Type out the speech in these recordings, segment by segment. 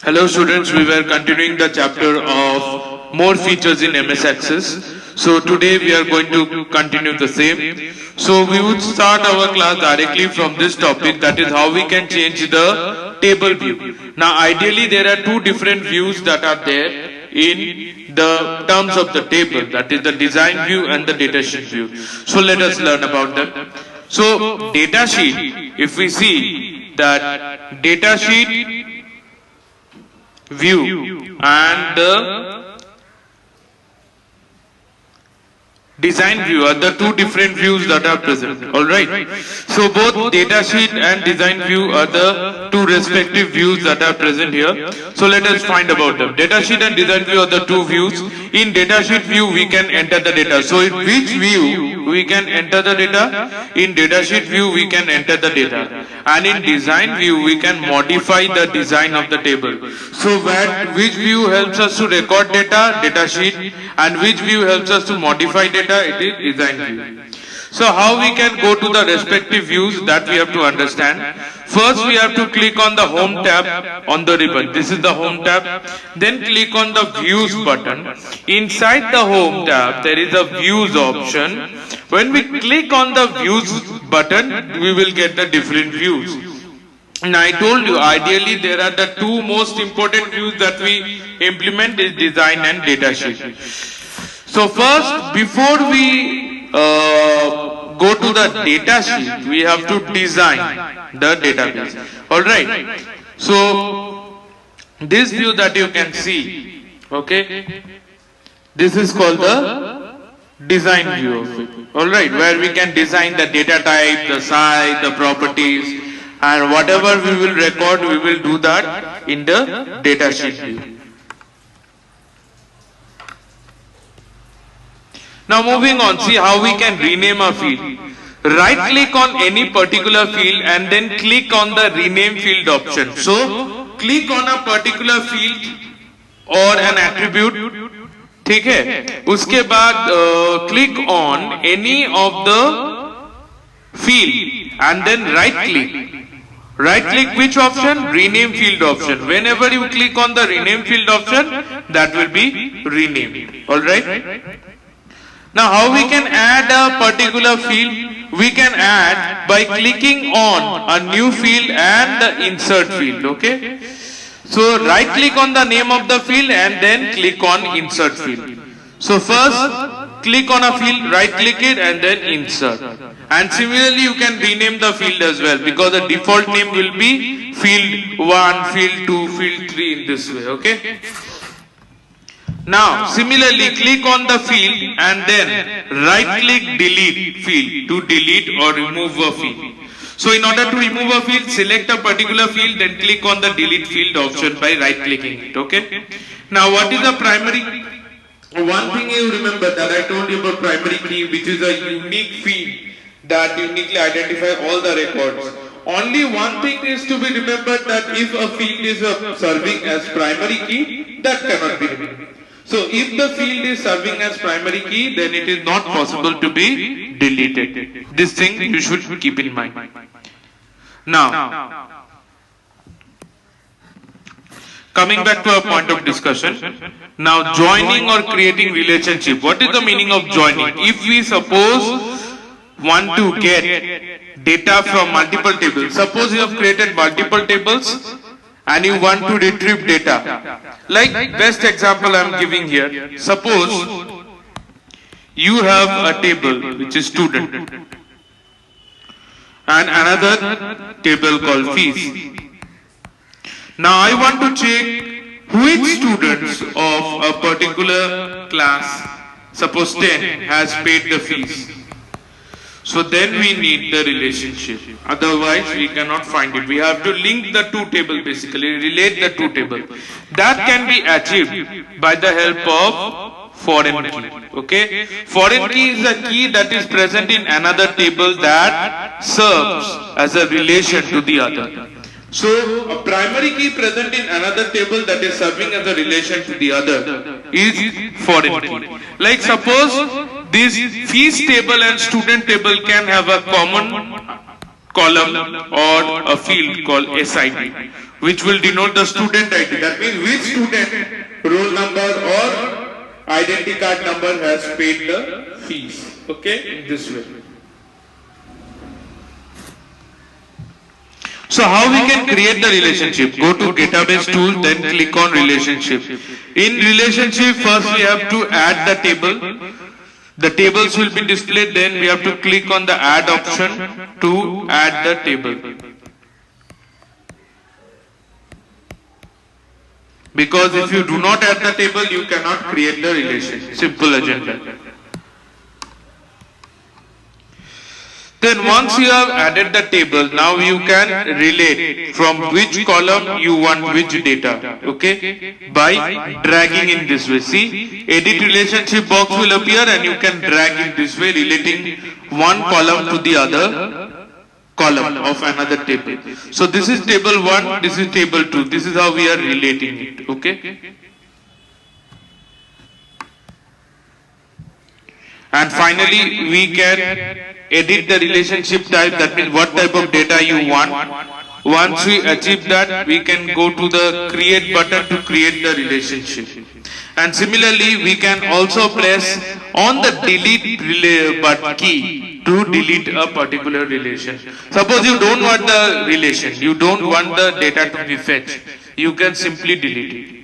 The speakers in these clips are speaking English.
Hello students, we were continuing the chapter of more features in MS Access. So today we are going to continue the same. So we would start our class directly from this topic, that is how we can change the table view. Now ideally there are two different views that are there in the terms of the table, that is the design view and the datasheet view. So let us learn about them. So datasheet, if we see that datasheet view and the design view are the two different views that are present. Alright. So both datasheet and design view are the two respective views that are present here. So let us find about them. Datasheet and design view are the two views. In datasheet view we can enter the data. So in which view we can enter the data? In datasheet view we can enter the data. And in design view we can modify the design of the table. So which view helps us to record data? Datasheet. And which view helps us to modify data? It is design view. So how we can go to the respective views, that we have to understand. First we have to click on the home tab on the ribbon. This is the home tab. Then click on the views button. Inside the home tab there is a views option. When we click on the views button, we will get the different views. Now I told you ideally there are the two most important views that we implement is design and datasheet. So first, before we go to the data sheet, we have to design the database. Alright. So this view that you can see, okay, this is called the design view of it. Alright, where we can design the data type, the size, the properties, and whatever we will record, we will do that in the data sheet view. Now moving on, see how we can rename a field. Right click on any particular field and then click on the rename field option. So click on a particular field or an attribute, ठीक है? उसके बाद click on any of the field and then right click. Right click which option? Rename field option. Whenever you click on the rename field option, that will be renamed. Alright? Now how we can add a particular field? We can add by clicking on a new field and the insert field, okay? So right click on the name of the field and then click on insert field. So first click on a field, right click it and then insert. And similarly you can rename the field as well, because the default name will be field 1, field 2, field 3 in this way, okay? Now, similarly, click on the field and then right-click delete field to delete or remove a field. So, in order to remove a field, select a particular field, then click on the delete field option by right-clicking it. Okay. Now, what is the primary? One thing you remember that I told you about primary key, which is a unique field that uniquely identifies all the records. Only one thing is to be remembered, that if a field is serving as primary key, that cannot be removed. So if the field is serving as primary key, then it is not possible to be deleted. This thing you should keep in mind. Now, coming back to our point of discussion. Now, joining or creating relationship. What is the meaning of joining? If we suppose want to get data from multiple tables. Suppose you have created multiple tables and you want to retrieve data. Like best example I am giving here. Suppose you have a table which is student and another table called fees. Now I want to check which students of a particular class, suppose 10, has paid the fees. So then we need the relationship. Otherwise we cannot find it. We have to link the two tables, basically relate the two tables. That can be achieved by the help of foreign key. Okay? Foreign key is a key that is present in another table that serves as a relation to the other. So a primary key present in another table that is serving as a relation to the other is foreign key. Like suppose this fees table and student table can have a common column or a field called SID, which will denote the student ID. That means which student, roll number or identity card number has paid the fees. Okay, in this way. So how we can create the relationship? Go to database tool, then click on relationship. In relationship, first we have to add the table. The tables will be displayed, then we have to click on the add option to add the table. Because if you do not add the table, you cannot create the relation. Simple agenda. Then once you have added the table, now you can relate from which column you want which data, okay, by dragging in this way. See, edit relationship box will appear and you can drag in this way, relating one column to the other column of another table. So this is table 1, this is table 2, this is how we are relating it, okay. And finally, we can edit the relationship type, that means what type of data you want. Once we achieve that, we can go to the create button to create the relationship. And similarly, we can also press on the delete button key to delete a particular relation. Suppose you don't want the relation, you don't want the data to be fetched, you can simply delete it.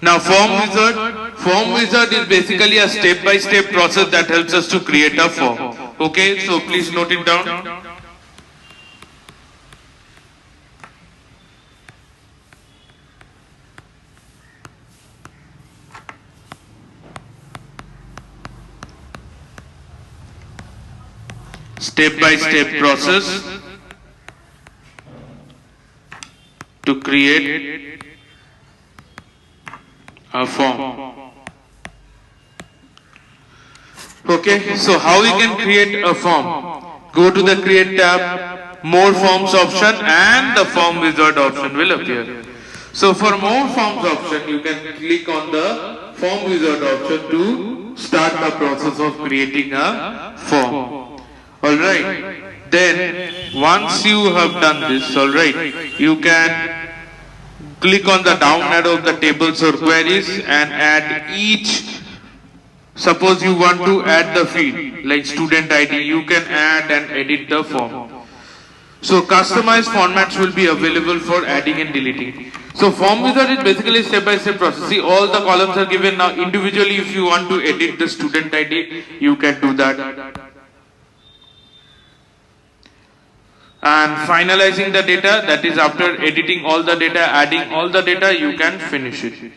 Now form wizard is basically a step-by-step process that helps us to create a form. Okay, so please note it down. Step-by-step process to create a form. Okay, so how we can create a form? Go to the create tab, more forms option, and the form wizard option will appear. So for more forms option, you can click on the form wizard option to start the process of creating a form. Alright, then once you have done this, alright, you can click on the down arrow of the tables or queries and add each. Suppose you want to add the field like student ID, you can add and edit the form. So customized formats will be available for adding and deleting. So form wizard is basically step-by-step process. See, all the columns are given now individually. If you want to edit the student ID, you can do that. And finalizing the data, that is after editing all the data, adding all the data, you can finish it.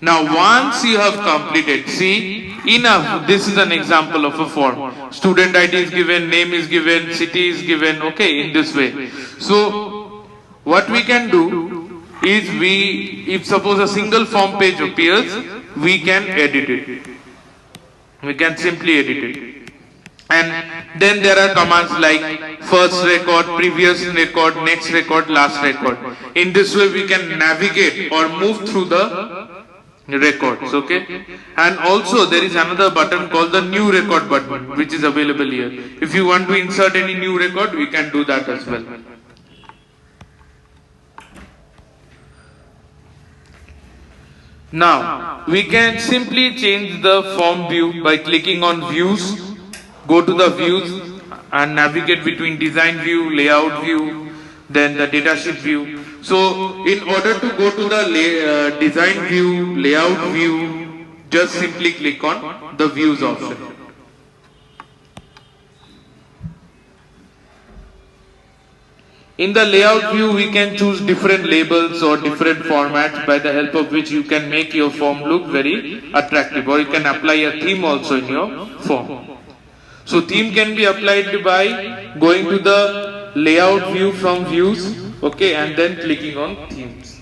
Now once you have completed, see, enough, this is an example of a form. Student ID is given, name is given, city is given, okay, in this way. So what we can do is if suppose a single form page appears, we can edit it. We can simply edit it. And then there are commands like first record, previous record, next record, last record. In this way we can navigate or move through the records, okay. And also there is another button called the new record button, which is available here. If you want to insert any new record, we can do that as well. Now we can simply change the form view by clicking on views. Go to the views and navigate between design view, layout view, then the datasheet view. So in order to go to the design view, layout view, just simply click on the views option. In the layout view, we can choose different labels or different formats by the help of which you can make your form look very attractive, or you can apply a theme also in your form. So theme can be applied by going to the layout view from views, okay, and then clicking on themes.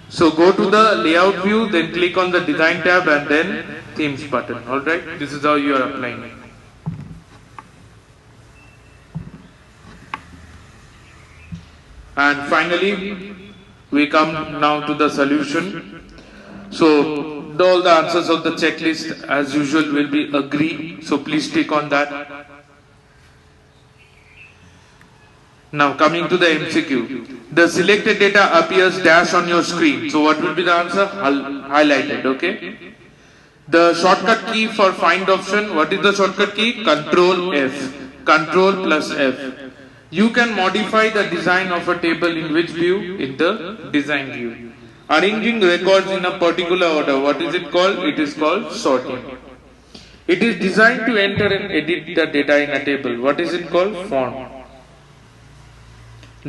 So go to the layout view, then click on the design tab and then themes button. Alright, this is how you are applying it. And finally, we come now to the solution. So all the answers of the checklist as usual will be agree. So please tick on that. Now coming to the MCQ. The selected data appears dash on your screen. So what will be the answer? Highlighted, okay? The shortcut key for find option, what is the shortcut key? Control F. Control plus F. You can modify the design of a table in which view? In the design view. Arranging records in a particular order, what is it called? It is called sorting. It is designed to enter and edit the data in a table. What is it called? Form.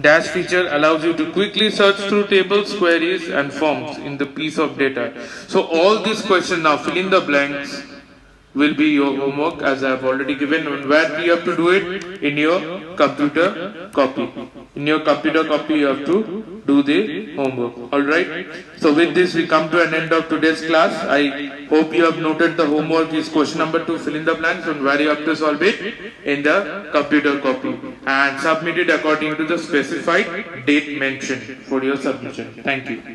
Dash feature allows you to quickly search through tables, queries and forms in the piece of data. So all these questions now, fill in the blanks, will be your homework as I have already given. And where you have to do it? In your computer copy. In your computer copy you have to do the homework. Alright. So with this we come to an end of today's class. I hope you have noted the homework is question number 2, fill in the blanks, and where you have to solve it in the computer copy and submit it according to the specified date mentioned for your submission. Thank you.